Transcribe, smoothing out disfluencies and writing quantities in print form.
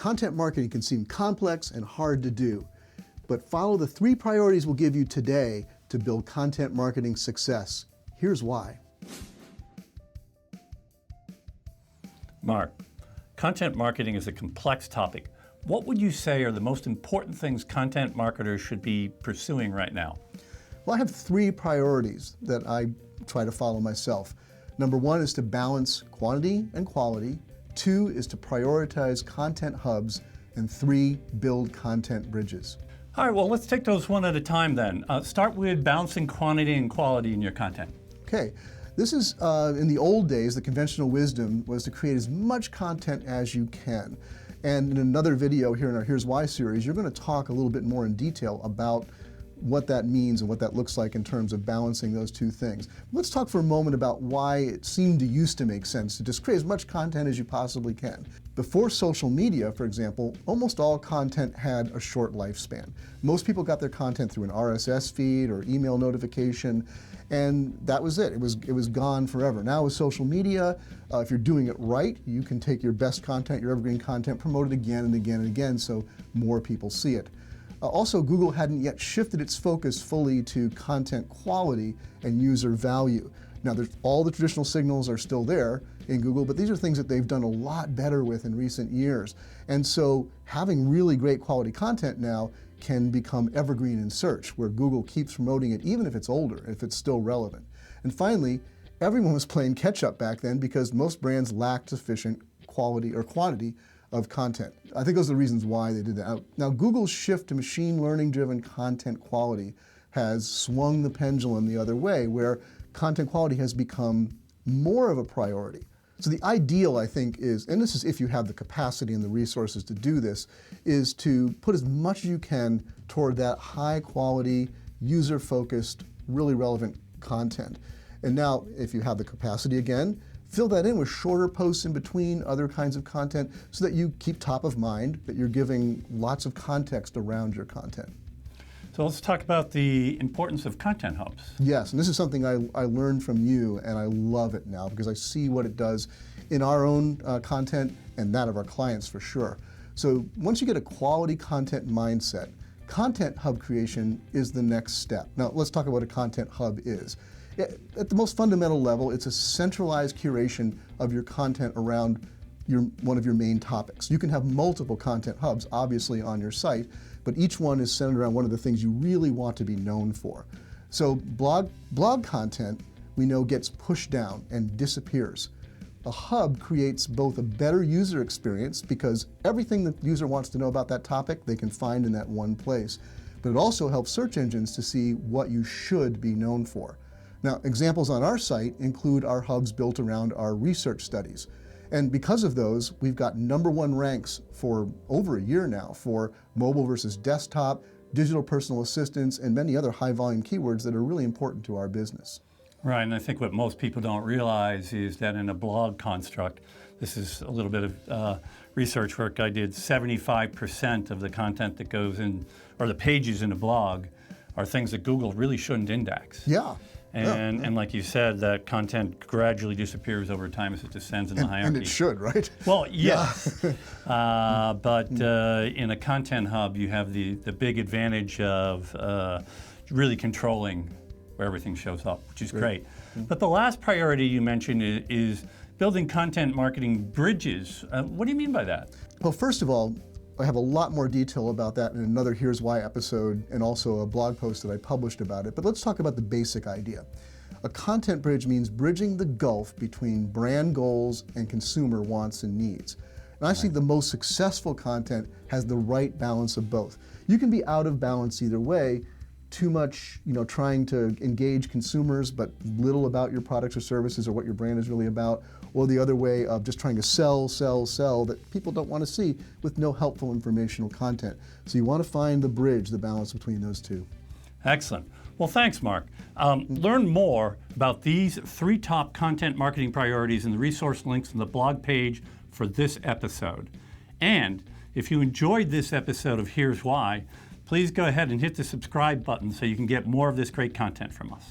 content marketing can seem complex and hard to do, but follow the 3 priorities we'll give you today to build content marketing success. Here's why. Mark, content marketing is a complex topic. What would you say are the most important things content marketers should be pursuing right now? Well, I have 3 priorities that I try to follow myself. Number 1 is to balance quantity and quality. 2 is to prioritize content hubs. And 3, build content bridges. All right, well, let's take those one at a time then. Start with balancing quantity and quality in your content. Okay, this is, in the old days, the conventional wisdom was to create as much content as you can. And in another video here in our Here's Why series, you're going to talk a little bit more in detail about what that means and what that looks like in terms of balancing those 2 things. Let's talk for a moment about why it seemed to used to make sense to just create as much content as you possibly can. Before social media, for example, almost all content had a short lifespan. Most people got their content through an RSS feed or email notification, and that was it. It was gone forever. Now with social media, if you're doing it right, you can take your best content, your evergreen content, promote it again and again and again so more people see it. Also, Google hadn't yet shifted its focus fully to content quality and user value. Now, all the traditional signals are still there in Google, but these are things that they've done a lot better with in recent years. And so having really great quality content now can become evergreen in search, where Google keeps promoting it even if it's older, if it's still relevant. And finally, everyone was playing catch up back then because most brands lacked sufficient quality or quantity of content. I think those are the reasons why they did that. Now, Google's shift to machine learning driven content quality has swung the pendulum the other way, where content quality has become more of a priority. So the ideal, I think, is, and this is if you have the capacity and the resources to do this, is to put as much as you can toward that high quality, user focused, really relevant content. And now, if you have the capacity again, fill that in with shorter posts in between other kinds of content so that you keep top of mind, that you're giving lots of context around your content. So let's talk about the importance of content hubs. Yes, and this is something I learned from you, and I love it now because I see what it does in our own content and that of our clients for sure. So once you get a quality content mindset, content hub creation is the next step. Now let's talk about what a content hub is. At the most fundamental level, it's a centralized curation of your content around one of your main topics. You can have multiple content hubs, obviously, on your site, but each one is centered around one of the things you really want to be known for. So blog content, we know, gets pushed down and disappears. A hub creates both a better user experience because everything the user wants to know about that topic, they can find in that one place. But it also helps search engines to see what you should be known for. Now, examples on our site include our hubs built around our research studies. And because of those, we've got #1 ranks for over a year now for mobile versus desktop, digital personal assistants, and many other high volume keywords that are really important to our business. Right, and I think what most people don't realize is that in a blog construct, this is a little bit of research work I did, 75% of the content that goes in, or the pages in a blog, are things that Google really shouldn't index. Yeah. And like you said, that content gradually disappears over time as it descends in the hierarchy. And it should, right? Well, yes. Yeah. But in a content hub, you have the big advantage of really controlling where everything shows up, which is great. But the last priority you mentioned is building content marketing bridges. What do you mean by that? Well, first of all, I have a lot more detail about that in another Here's Why episode and also a blog post that I published about it. But let's talk about the basic idea. A content bridge means bridging the gulf between brand goals and consumer wants and needs. And I think the most successful content has the right balance of both. You can be out of balance either way, too much, trying to engage consumers but little about your products or services or what your brand is really about, or the other way of just trying to sell that people don't want to see with no helpful informational content. So you want to find the bridge, the balance between those two. Excellent. Well, thanks, Mark. Learn more about these 3 top content marketing priorities in the resource links on the blog page for this episode. And if you enjoyed this episode of Here's Why, please go ahead and hit the subscribe button so you can get more of this great content from us.